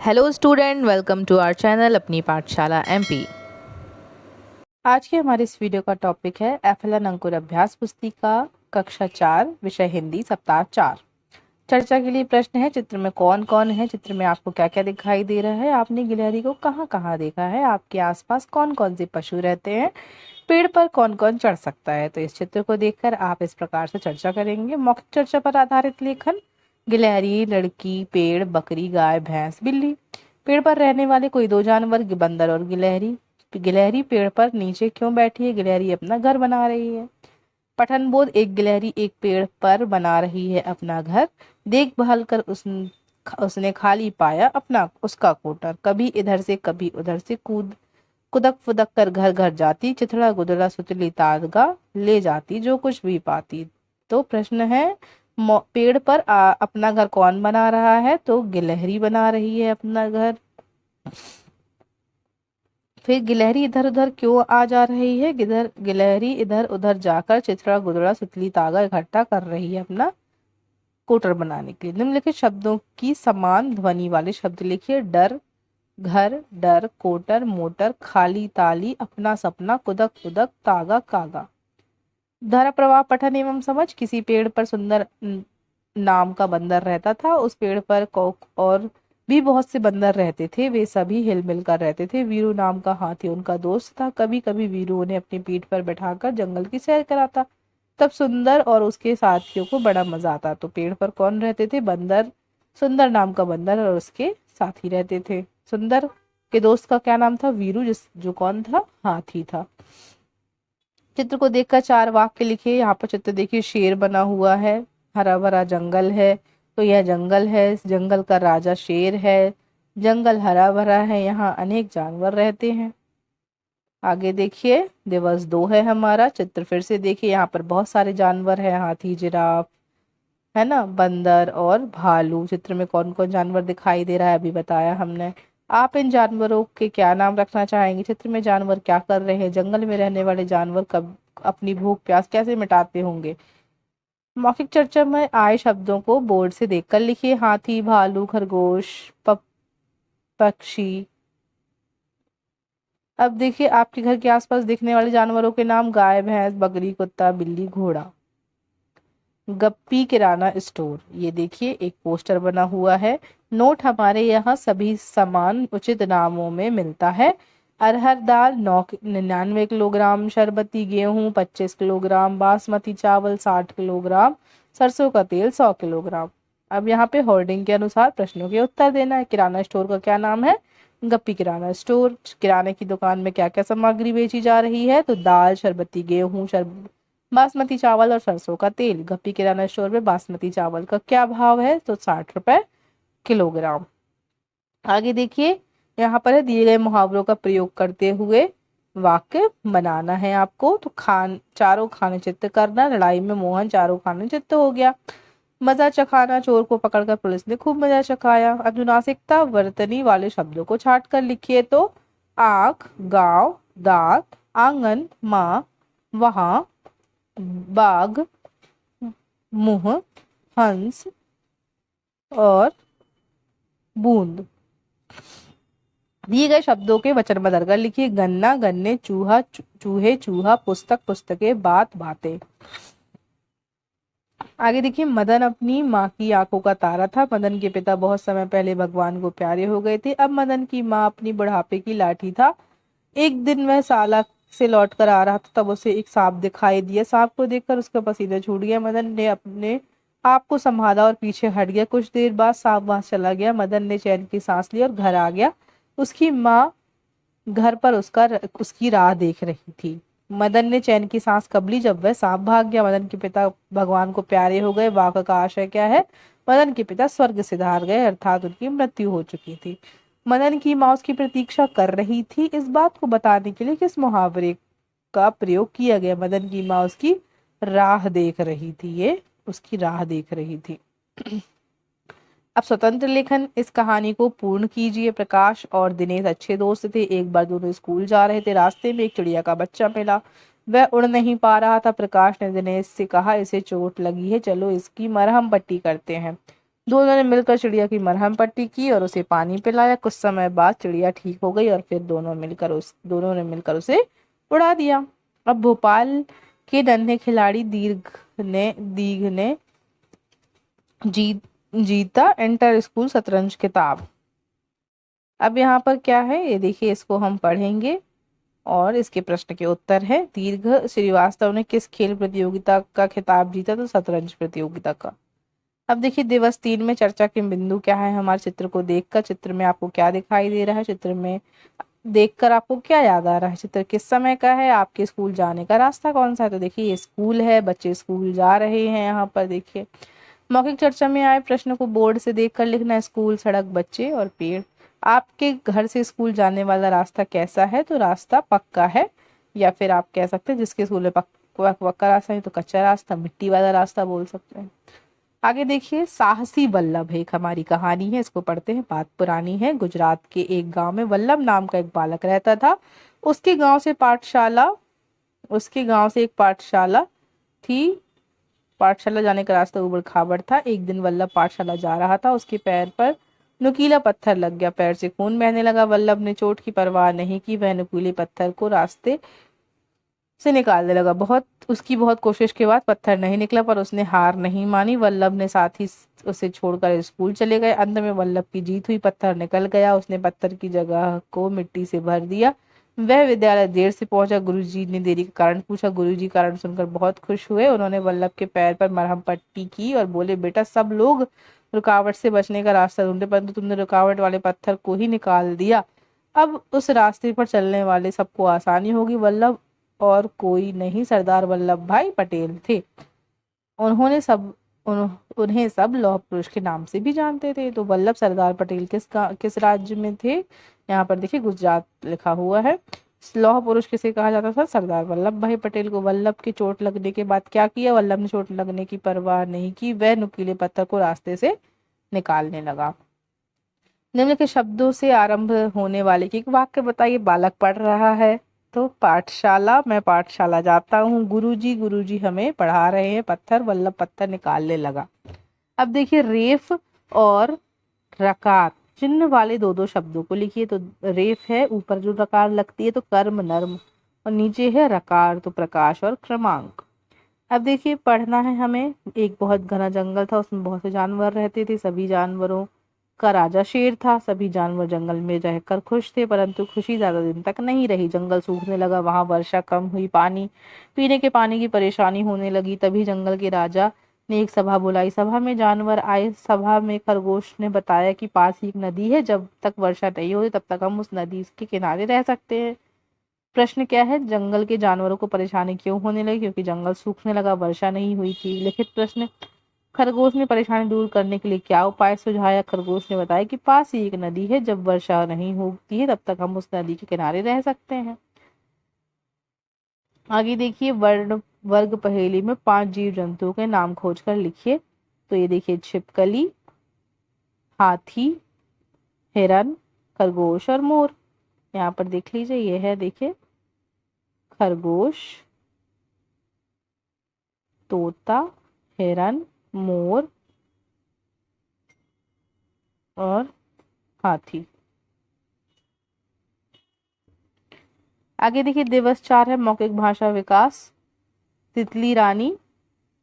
Hello student, welcome to our channel Apni Pathshala MP. आज के हमारे इस वीडियो का टॉपिक है एफएलएन अंकुर अभ्यास पुस्तिका कक्षा 4 विषय हिंदी सप्ताह 4। चर्चा के लिए प्रश्न है, चित्र में कौन कौन है, चित्र में आपको क्या क्या दिखाई दे रहा है, आपने गिलहरी को कहाँ कहाँ देखा है, आपके आसपास कौन कौन से पशु रहते हैं, पेड़ पर कौन कौन चढ़ सकता है। तो इस चित्र को देखकर आप इस प्रकार से चर्चा करेंगे। मौखिक चर्चा पर आधारित लेखन: गिलहरी, लड़की, पेड़, बकरी, गाय, भैंस, बिल्ली। पेड़ पर रहने वाले कोई दो जानवर, बंदर और गिलहरी। गिलहरी पेड़ पर नीचे क्यों बैठी है? गिलहरी अपना घर बना रही है। पठन बोध: एक गिलहरी एक पेड़ पर बना रही है अपना घर। देखभाल कर उसने खाली पाया अपना उसका कोटर। कभी इधर से कभी उधर से कुदक फुदक कर घर घर जाती, चिथड़ा गुदड़ा सुतली तागा ले जाती, जो कुछ भी पाती। तो प्रश्न है, पेड़ पर अपना घर कौन बना रहा है? तो गिलहरी बना रही है अपना घर। फिर गिलहरी इधर उधर क्यों आ जा रही है? गिलहरी इधर उधर जाकर चिथड़ा गुदड़ा सुतली तागा इकट्ठा कर रही है अपना कोटर बनाने के लिए। निम्नलिखित शब्दों की समान ध्वनि वाले शब्द लिखिए: डर, घर, डर, कोटर, मोटर, खाली ताली, अपना सपना, कुदक कुदक, तागा कागा। धारा प्रवाह पठन एवं समझ: किसी पेड़ पर सुंदर नाम का बंदर रहता था। उस पेड़ पर कौक और भी बहुत से बंदर रहते थे। वे सभी हिल मिल कर रहते थे। वीरू नाम का हाथी उनका दोस्त था। कभी कभी वीरू उन्हें अपनी पीठ पर बैठाकर जंगल की सैर कराता। तब सुंदर और उसके साथियों को बड़ा मजा आता। तो पेड़ पर कौन रहते थे? बंदर, सुंदर नाम का बंदर और उसके साथी रहते थे। सुंदर के दोस्त का क्या नाम था? वीरू, जो कौन था? हाथी था। चित्र को देखकर 4 वाक्य लिखिए। यहाँ पर चित्र देखिए, शेर बना हुआ है, हरा भरा जंगल है। तो यह जंगल है, इस जंगल का राजा शेर है। जंगल हरा भरा है, यहाँ अनेक जानवर रहते हैं। आगे देखिए, दिवस 2 है हमारा। चित्र फिर से देखिए, यहाँ पर बहुत सारे जानवर हैं, हाथी, जिराफ, है ना, बंदर और भालू। चित्र में कौन कौन जानवर दिखाई दे रहा है अभी बताया हमने। आप इन जानवरों के क्या नाम रखना चाहेंगे? चित्र में जानवर क्या कर रहे हैं? जंगल में रहने वाले जानवर कब अपनी भूख प्यास कैसे मिटाते होंगे? मौखिक चर्चा में आए शब्दों को बोर्ड से देखकर लिखिए: हाथी, भालू, खरगोश, पक्षी। अब देखिए, आपके घर के आसपास दिखने वाले जानवरों के नाम: गाय, भैंस, बकरी, कुत्ता, बिल्ली, घोड़ा। गप्पी किराना स्टोर, ये देखिए एक पोस्टर बना हुआ है। नोट: हमारे यहाँ सभी सामान उचित दामों में मिलता है। अरहर दाल 99 किलोग्राम, शरबती गेहूं 25 किलोग्राम, बासमती चावल 60 किलोग्राम, सरसों का तेल 100 किलोग्राम। अब यहाँ पे होर्डिंग के अनुसार प्रश्नों के उत्तर देना है। किराना स्टोर का क्या नाम है? गप्पी किराना स्टोर। किराने की दुकान में क्या क्या सामग्री बेची जा रही है? तो दाल, शरबती गेहूं, बासमती चावल और सरसों का तेल। गप्पी किराना स्टोर में बासमती चावल का क्या भाव है? तो 60 रुपए किलोग्राम। आगे देखिए, यहाँ पर है दिए गए मुहावरों का प्रयोग करते हुए वाक्य बनाना है आपको। तो चारों खाने चित्त करना, लड़ाई में मोहन चारों खाने चित्त हो गया। मजा चखाना, चोर को पकड़कर पुलिस ने खूब मजा चखाया। अनुनासिकता वर्तनी वाले शब्दों को छाट कर लिखिए। तो आँख, गांव, दांत, आंगन, माँ, वहां, बाघ, मुंह, हंस और बूंद। दिए गए शब्दों के वचन बदलकर लिखिए: गन्ना, गन्ने, चूहा, चूहे, चूहा, पुस्तक, पुस्तकें, बात, बातें। आगे देखिए, मदन अपनी माँ की आंखों का तारा था। मदन के पिता बहुत समय पहले भगवान को प्यारे हो गए थे। अब मदन की माँ अपनी बुढ़ापे की लाठी था। एक दिन वह साला से लौट कर आ रहा था, तब उसे एक सांप दिखाई दिया। सांप को देखकर उसका पसीना छूट गया। मदन ने अपने आप को संभाला और पीछे हट गया। कुछ देर बाद सांप वहां चला गया। मदन ने चैन की सांस ली और घर आ गया। उसकी माँ घर पर उसकी राह देख रही थी। मदन ने चैन की सांस कब ली? जब वह सांप भाग गया। मदन के पिता भगवान को प्यारे हो गए। वाक्य का आशय क्या है? मदन के पिता स्वर्ग सिधार गए, अर्थात उनकी मृत्यु हो चुकी थी। मदन की माँ उसकी प्रतीक्षा कर रही थी। इस बात को बताने के लिए किस मुहावरे का प्रयोग किया गया? मदन की माँ उसकी राह देख रही थी। ये उसकी राह देख रही थी। अब स्वतंत्र लेखन, इस कहानी को पूर्ण कीजिए। प्रकाश और दिनेश अच्छे दोस्त थे। एक बार दोनों स्कूल जा रहे थे। रास्ते में एक चिड़िया का बच्चा मिला। वह उड़ नहीं पा रहा था। प्रकाश ने दिनेश से कहा, इसे चोट लगी है, चलो इसकी मरहम पट्टी करते हैं। दोनों ने मिलकर चिड़िया की मरहम पट्टी की और उसे पानी पिलाया। कुछ समय बाद चिड़िया ठीक हो गई और फिर दोनों ने मिलकर उसे उड़ा दिया। अब भोपाल के नन्हे खिलाड़ी दीघ ने जीत जीता इंटर स्कूल शतरंज खिताब। अब यहाँ पर क्या है ये देखिए, इसको हम पढ़ेंगे और इसके प्रश्न के उत्तर है। दीर्घ श्रीवास्तव ने किस खेल प्रतियोगिता का खिताब जीता? तो शतरंज प्रतियोगिता का। अब देखिए दिवस 3 में चर्चा के बिंदु क्या है? हमारे चित्र को देखकर चित्र में आपको क्या दिखाई दे रहा है? चित्र में देखकर आपको क्या याद आ रहा है? चित्र किस समय का है? आपके स्कूल जाने का रास्ता कौन सा है? तो देखिए ये स्कूल है, बच्चे स्कूल जा रहे हैं। यहाँ पर देखिए मौखिक चर्चा में आए प्रश्न को बोर्ड से देखकर लिखना। स्कूल, सड़क, बच्चे और पेड़। आपके घर से स्कूल जाने वाला रास्ता कैसा है? तो रास्ता पक्का है, या फिर आप कह सकते हैं जिसके स्कूल में पक्का रास्ता है तो कच्चा रास्ता, मिट्टी वाला रास्ता बोल सकते हैं। आगे देखिए साहसी वल्लभ एक हमारी कहानी है, इसको पढ़ते हैं। बात पुरानी है। गुजरात के एक गांव में वल्लभ नाम का एक बालक रहता था। उसके गांव से एक पाठशाला थी। पाठशाला जाने का रास्ता ऊबड़ खाबड़ था। एक दिन वल्लभ पाठशाला जा रहा था, उसके पैर पर नुकीला पत्थर लग गया। पैर से खून बहने लगा। वल्लभ ने चोट की परवाह नहीं की, वह नुकीले पत्थर को रास्ते से निकालने लगा। उसकी बहुत कोशिश के बाद पत्थर नहीं निकला, पर उसने हार नहीं मानी। वल्लभ ने साथ ही उसे छोड़कर स्कूल चले गए। अंत में वल्लभ की जीत हुई, पत्थर निकल गया। उसने पत्थर की जगह को मिट्टी से भर दिया। वह विद्यालय देर से पहुंचा। गुरुजी ने देरी का कारण पूछा। गुरुजी कारण सुनकर बहुत खुश हुए। उन्होंने वल्लभ के पैर पर मरहम पट्टी की और बोले, बेटा सब लोग रुकावट से बचने का रास्ता ढूंढे, परंतु तुमने रुकावट वाले पत्थर को ही निकाल दिया। अब उस रास्ते पर चलने वाले सबको आसानी होगी। वल्लभ और कोई नहीं, सरदार वल्लभ भाई पटेल थे। उन्होंने सब उन्हें सब लौह पुरुष के नाम से भी जानते थे। तो वल्लभ सरदार पटेल किस राज्य में थे? यहाँ पर देखिए गुजरात लिखा हुआ है। लौह पुरुष किसे कहा जाता था? सरदार वल्लभ भाई पटेल को। वल्लभ की चोट लगने के बाद क्या किया? वल्लभ ने चोट लगने की परवाह नहीं की, वह नुकीले पत्थर को रास्ते से निकालने लगा। निम्न के शब्दों से आरंभ होने वाले एक वाक्य बताइए। बालक पढ़ रहा है तो पाठशाला, मैं पाठशाला जाता हूँ। गुरुजी हमें पढ़ा रहे हैं। पत्थर, वल्लभ पत्थर निकालने लगा। अब देखिए रेफ और रकार चिन्ह वाले दो दो शब्दों को लिखिए। तो रेफ है, ऊपर जो रकार लगती है तो कर्म नर्म, और नीचे है रकार तो प्रकाश और क्रमांक। अब देखिए पढ़ना है हमें। एक बहुत घना जंगल था, उसमें बहुत से जानवर रहते थे। सभी जानवरों का राजा शेर था। सभी जानवर जंगल में रहकर खुश थे, परंतु खुशी ज्यादा दिन तक नहीं रही। जंगल सूखने लगा, वहां वर्षा कम हुई, पीने के पानी की परेशानी होने लगी। तभी जंगल के राजा ने एक सभा बुलाई। सभा में जानवर आए। सभा में खरगोश ने बताया कि पास ही एक नदी है, जब तक वर्षा नहीं होती तब तक हम उस नदी के किनारे रह सकते हैं। प्रश्न क्या है? जंगल के जानवरों को परेशानी क्यों होने लगी? क्योंकि जंगल सूखने लगा, वर्षा नहीं हुई थी। लिखित प्रश्न। खरगोश ने परेशानी दूर करने के लिए क्या उपाय सुझाया? खरगोश ने बताया कि पास ही एक नदी है, जब वर्षा नहीं होती है तब तक हम उस नदी के किनारे रह सकते हैं। आगे देखिए वर्ग पहेली में 5 जीव जंतुओं के नाम खोजकर लिखिए। तो ये देखिए छिपकली, हाथी, हिरन, खरगोश और मोर। यहाँ पर देख लीजिए, ये है देखिए खरगोश, तोता, हिरन, मोर और हाथी। आगे देखिए दिवस 4 है मौखिक भाषा विकास। तितली रानी,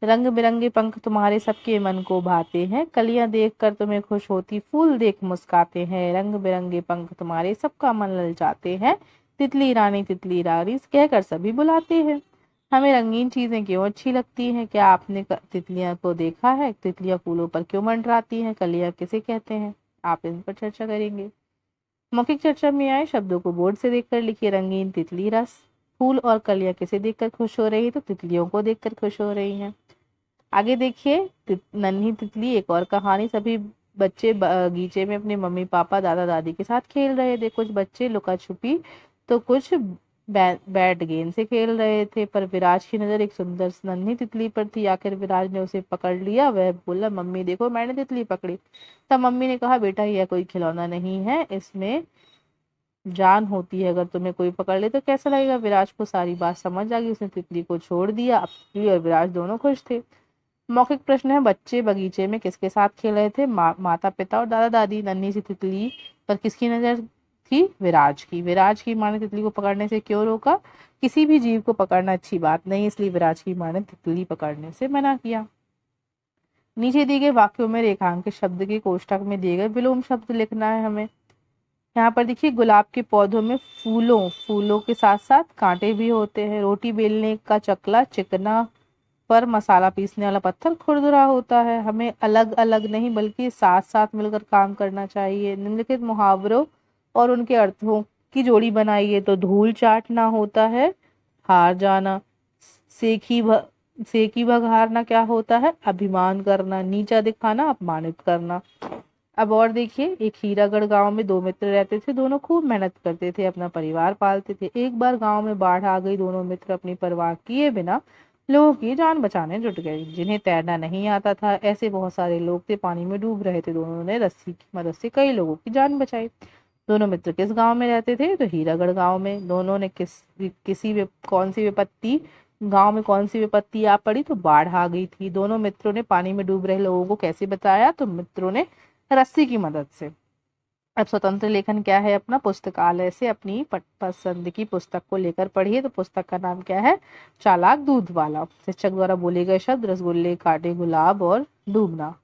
रंग बिरंगे पंख तुम्हारे सबके मन को भाते हैं। कलियां देखकर तुम्हें खुश होती, फूल देख मुस्काते हैं। रंग बिरंगे पंख तुम्हारे सबका मन ललचाते हैं। तितली रानी कहकर सभी बुलाते हैं। हमें रंगीन चीजें क्यों अच्छी लगती हैं? क्या आपने तितलियां को देखा है? तितलियां फूलों पर क्यों मंडराती हैं? कलियां किसे कहते हैं? आप इन पर चर्चा करेंगे। मौखिक चर्चा में आए शब्दों को बोर्ड से देखकर लिखिए। रंगीन तितली रस। फूल और कलियां किसे देखकर खुश हो रही है? तो तितलियों को देखकर खुश हो रही हैं। आगे देखिए नन्ही तितली एक और कहानी। सभी बच्चे बगीचे में अपने मम्मी पापा दादा दादी के साथ खेल रहे थे। कुछ बच्चे लुका छुपी तो कुछ बैट गेंद से खेल रहे थे, पर विराज की नजर एक सुंदर नन्ही तितली पर थी। आखिर विराज ने उसे पकड़ लिया। वह बोला, मम्मी देखो मैंने तितली पकड़ी। तब मम्मी ने कहा, बेटा यह कोई खिलौना नहीं है, इसमें जान होती है। अगर तुम्हें कोई पकड़ ले तो कैसा लगेगा? विराज को सारी बात समझ आ गई। उसने तितली को छोड़ दिया। अब तितली और विराज दोनों खुश थे। मौखिक प्रश्न है, बच्चे बगीचे में किसके साथ खेल रहे थे? माता पिता और दादा दादी। नन्ही सी तितली पर किसकी नजर थी? विराज की। विराज की माँ ने तितली को पकड़ने से क्यों रोका? किसी भी जीव को पकड़ना अच्छी बात नहीं, इसलिए विराज की माँ ने तितली पकड़ने से मना किया। नीचे दिए गए वाक्यों में रेखांकित शब्द के कोष्ठक में दिए गए विलोम शब्द लिखना है हमें। यहाँ पर देखिए, गुलाब के पौधों में फूलों फूलों के साथ साथ कांटे भी होते हैं। रोटी बेलने का चकला चिकना, पर मसाला पीसने वाला पत्थर खुरदुरा होता है। हमें अलग अलग नहीं बल्कि साथ साथ मिलकर काम करना चाहिए। निम्नलिखित मुहावरों और उनके अर्थों की जोड़ी बनाइए। तो धूल चाटना होता है हार जाना। सेखी भ सेकी भगारना क्या होता है? अभिमान करना। नीचा दिखाना अपमानित करना। अब और देखिए, एक हीरागढ़ गांव में दो मित्र रहते थे। दोनों खूब मेहनत करते थे, अपना परिवार पालते थे। एक बार गांव में बाढ़ आ गई। दोनों मित्र अपनी परवाह किए बिना लोगों की जान बचाने जुट गए। जिन्हें तैरना नहीं आता था, ऐसे बहुत सारे लोग थे, पानी में डूब रहे थे। दोनों ने रस्सी की मदद से कई लोगों की जान बचाई। दोनों मित्र किस गांव में रहते थे? तो हीरागढ़ गांव में। दोनों ने गांव में कौन सी विपत्ति आ पड़ी? तो बाढ़ आ गई थी। दोनों मित्रों ने पानी में डूब रहे लोगों को कैसे बचाया? तो मित्रों ने रस्सी की मदद से। अब स्वतंत्र लेखन क्या है अपना? पुस्तकालय से अपनी पसंद की पुस्तक को लेकर पढ़िए। तो पुस्तक का नाम क्या है? चालाक दूध वाला। शिक्षक द्वारा बोले गए शब्द, रसगुल्ले, कांटे, गुलाब और डूबना।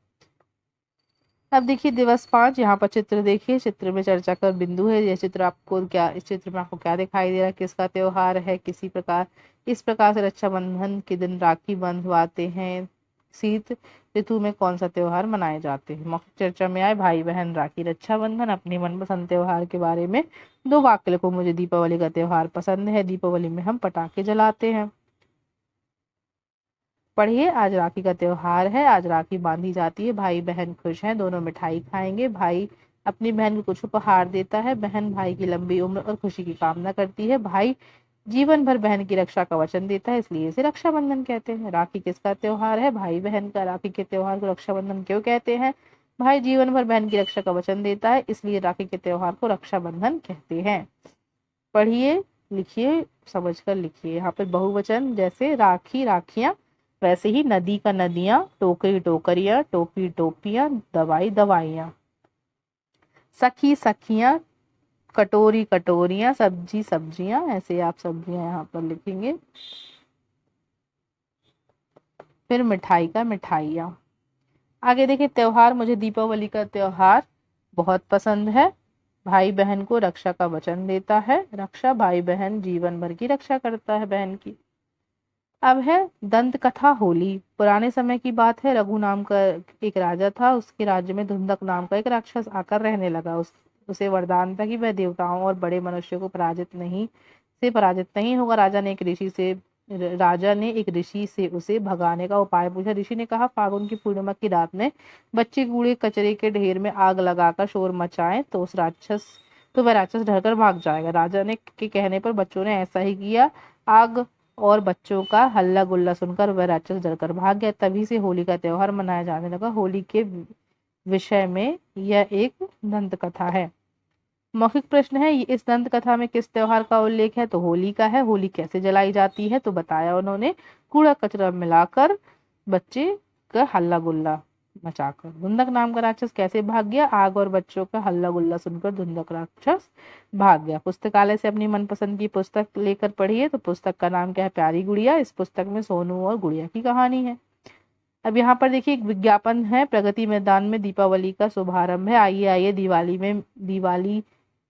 अब देखिए दिवस 5। यहाँ पर चित्र देखिए। चित्र में चर्चा कर बिंदु है। यह चित्र आपको क्या, इस चित्र में आपको क्या दिखाई दे रहा है? किसका त्योहार है? इस प्रकार से रक्षाबंधन के दिन राखी बंधवाते हैं। शीत ऋतु में कौन सा त्योहार मनाए जाते हैं? मौखिक चर्चा में आए, भाई बहन राखी रक्षाबंधन। अपनी मनपसंद त्योहार के बारे में 2 वाक्य लिखो। मुझे दीपावली का त्योहार पसंद है। दीपावली में हम पटाखे जलाते हैं। पढ़िए, आज राखी का त्योहार है। आज राखी बांधी जाती है। भाई बहन खुश हैं। दोनों मिठाई खाएंगे। भाई अपनी बहन को कुछ उपहार देता है। बहन भाई की लंबी उम्र और खुशी की कामना करती है। भाई जीवन भर बहन की रक्षा का वचन देता है, इसलिए इसे रक्षाबंधन कहते हैं। राखी किसका त्योहार है? भाई बहन का। राखी के त्योहार को रक्षाबंधन क्यों कहते हैं? भाई जीवन भर बहन की रक्षा का वचन देता है, इसलिए राखी के त्योहार को रक्षाबंधन कहते हैं। पढ़िए, लिखिए, समझकर लिखिए। यहाँ पे बहुवचन जैसे राखी राखियां, वैसे ही नदी का नदियां, टोकरी टोकरियां, टोपी टोपियां, दवाई दवाइयां। सखी सखियां, कटोरी कटोरियां, सब्जी सब्जियां। ऐसे आप सब्जियां यहाँ पर लिखेंगे। फिर मिठाई का मिठाइयाँ। आगे देखिए, त्योहार, मुझे दीपावली का त्योहार बहुत पसंद है। भाई बहन को रक्षा का वचन देता है। रक्षा, भाई बहन जीवन भर की रक्षा करता है बहन की। अब है दंत कथा होली। पुराने समय की बात है। रघु नाम का एक राजा था। उसके राज्य में धुंधक नाम का एक राक्षस आकर रहने लगा। उसे वरदान था कि वह देवताओं और बड़े मनुष्यों को पराजित नहीं होगा। राजा ने एक ऋषि से उसे भगाने का उपाय पूछा। ऋषि ने कहा, फागुन की पूर्णिमा की रात में बच्चे कूड़े कचरे के ढेर में आग लगाकर शोर मचाएं तो वह राक्षस डरकर भाग जाएगा। राजा ने के कहने पर बच्चों ने ऐसा ही किया। आग और बच्चों का हल्ला गुल्ला सुनकर वह राक्षस डरकर भाग गया। तभी से होली का त्योहार मनाया जाने लगा। होली के विषय में यह एक दंत कथा है। मौखिक प्रश्न है, इस दंत कथा में किस त्योहार का उल्लेख है? तो होली का है। होली कैसे जलाई जाती है? तो बताया उन्होंने, कूड़ा कचरा मिलाकर, बच्चे का हल्ला गुल्ला मचाकर। धुंधक नाम का राक्षस कैसे भाग गया? आग और बच्चों का हल्ला गुल्ला सुनकर धुंधक राक्षस भाग गया। पुस्तकालय से अपनी मनपसंद की पुस्तक लेकर पढ़िए। तो पुस्तक का नाम क्या है? प्यारी गुड़िया। इस पुस्तक में सोनू और गुड़िया की कहानी है। अब यहाँ पर देखिए, एक विज्ञापन है। प्रगति मैदान में दीपावली का शुभारंभ है। आइए आइए, दिवाली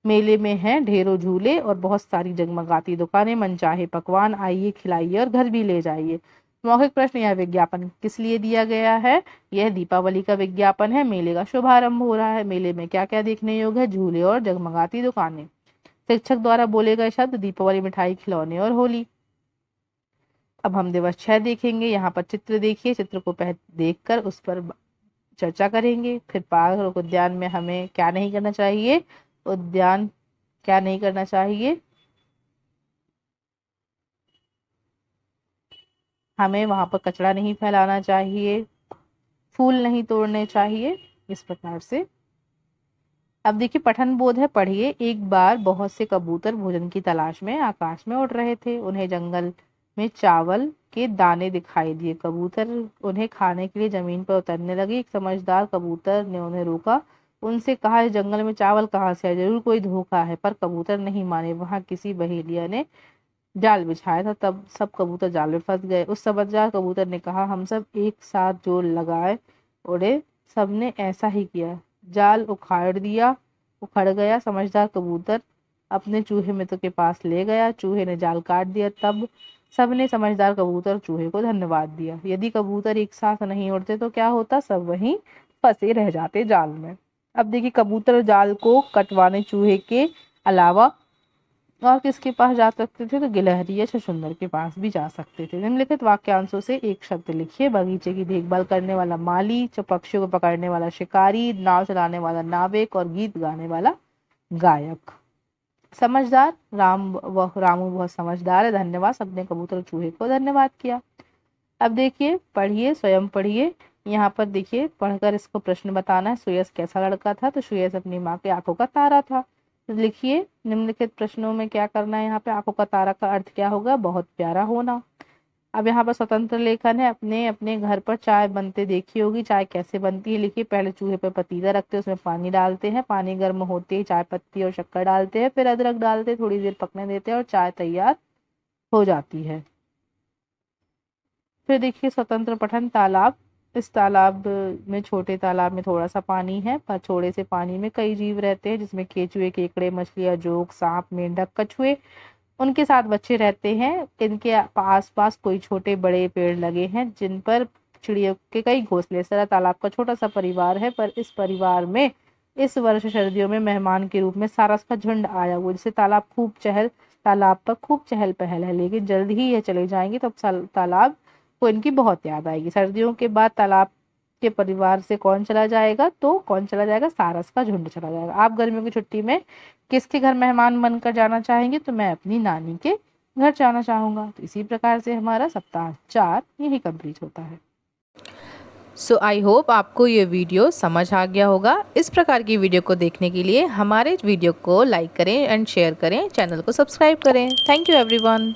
मेले में हैं ढेरों झूले और बहुत सारी जगमगाती दुकानें, मनचाहे पकवान। आइए खिलाइए और घर भी ले जाइए। मौखिक प्रश्न, यह विज्ञापन किस लिए दिया गया है? यह दीपावली का विज्ञापन है। मेले का शुभारंभ हो रहा है। मेले में क्या क्या देखने योग्य है? झूले और जगमगाती दुकानें। शिक्षक द्वारा बोले गए शब्द, दीपावली, मिठाई, खिलौने और होली। अब हम दिवस 6 देखेंगे। यहाँ पर चित्र देखिए। चित्र को देखकर उस पर चर्चा करेंगे। फिर पार्क उद्यान में हमें क्या नहीं करना चाहिए? उद्यान क्या नहीं करना चाहिए? हमें वहां पर कचरा नहीं फैलाना चाहिए। फूल नहीं तोड़ने चाहिए। इस प्रकार से। अब देखिए, पठन बोध है। पढ़िए, एक बार बहुत से कबूतर भोजन की तलाश में आकाश में उड़ रहे थे। उन्हें जंगल में चावल के दाने दिखाई दिए। कबूतर उन्हें खाने के लिए जमीन पर उतरने लगे। एक समझदार कबूतर ने उन्हें रोका, उनसे कहा, इस जंगल में चावल कहाँ से आए, जरूर कोई धोखा है। पर कबूतर नहीं माने। वहां किसी बहेलिया ने जाल बिछाया था, तब सब कबूतर जाल में फंस गए। उस समझदार कबूतर ने कहा, हम सब एक साथ जोर लगाए उड़े। सबने ऐसा ही किया, जाल उखड़ गया। समझदार कबूतर अपने चूहे मित्र के पास ले गया। चूहे ने जाल काट दिया। तब सबने समझदार कबूतर चूहे को धन्यवाद दिया। यदि कबूतर एक साथ नहीं उड़ते तो क्या होता, सब वहीं फंसे रह जाते जाल में। अब देखिए, कबूतर जाल को कटवाने चूहे के अलावा और किसके पास जा सकते थे, तो गिलहरी या छछूंदर के पास भी जा सकते थे। निम्नलिखित वाक्यांशों से एक शब्द लिखिए। बगीचे की देखभाल करने वाला माली, पक्षियों को पकड़ने वाला शिकारी, नाव चलाने वाला नाविक और गीत गाने वाला गायक। समझदार, रामू बहुत समझदार है। धन्यवाद, सबने कबूतर और चूहे को धन्यवाद किया। अब देखिए, पढ़िए, स्वयं पढ़िए। यहाँ पर देखिए, पढ़कर इसको प्रश्न बताना है। सुयस कैसा लड़का था, तो सुयस अपनी माँ की आंखों का तारा था। तो लिखिए, निम्नलिखित प्रश्नों में क्या करना है। यहाँ पे आंखों का तारा का अर्थ क्या होगा, बहुत प्यारा होना। अब यहाँ पर स्वतंत्र लेखन है। अपने अपने घर पर चाय बनते देखी होगी। चाय कैसे बनती है, लिखिए। पहले चूल्हे पर पतीला रखते हैं, उसमें पानी डालते हैं। पानी गर्म होते ही चाय पत्ती और शक्कर डालते हैं, फिर अदरक डालते हैं, थोड़ी देर पकने देते हैं और चाय तैयार हो जाती है। फिर देखिए, स्वतंत्र पठन, तालाब। इस तालाब में, छोटे तालाब में थोड़ा सा पानी है, पर थोड़े से पानी में कई जीव रहते हैं, जिसमें केचुए, केकड़े, मछलियाँ, जोक, सांप, मेंढक, कछुए, उनके साथ बच्चे रहते हैं। इनके आस पास कोई छोटे बड़े पेड़ लगे हैं, जिन पर चिड़ियों के कई घोंसले। सारा तालाब का छोटा सा परिवार है, पर इस परिवार में इस वर्ष सर्दियों में मेहमान के रूप में सारस का झुंड आया हुआ, जिससे तालाब पर खूब चहल पहल है। लेकिन जल्द ही यह चले जाएंगे, तब तालाब को इनकी बहुत याद आएगी। सर्दियों के बाद तालाब के परिवार से कौन चला जाएगा, सारस का झुंड चला जाएगा। आप गर्मियों की छुट्टी में किसके घर मेहमान बनकर जाना चाहेंगे, तो मैं अपनी नानी के घर जाना चाहूंगा। तो इसी प्रकार से हमारा सप्ताह 4 यही कंप्लीट होता है। सो आई होप आपको ये वीडियो समझ आ गया होगा। इस प्रकार की वीडियो को देखने के लिए हमारे वीडियो को लाइक करें एंड शेयर करें, चैनल को सब्सक्राइब करें। Thank you everyone.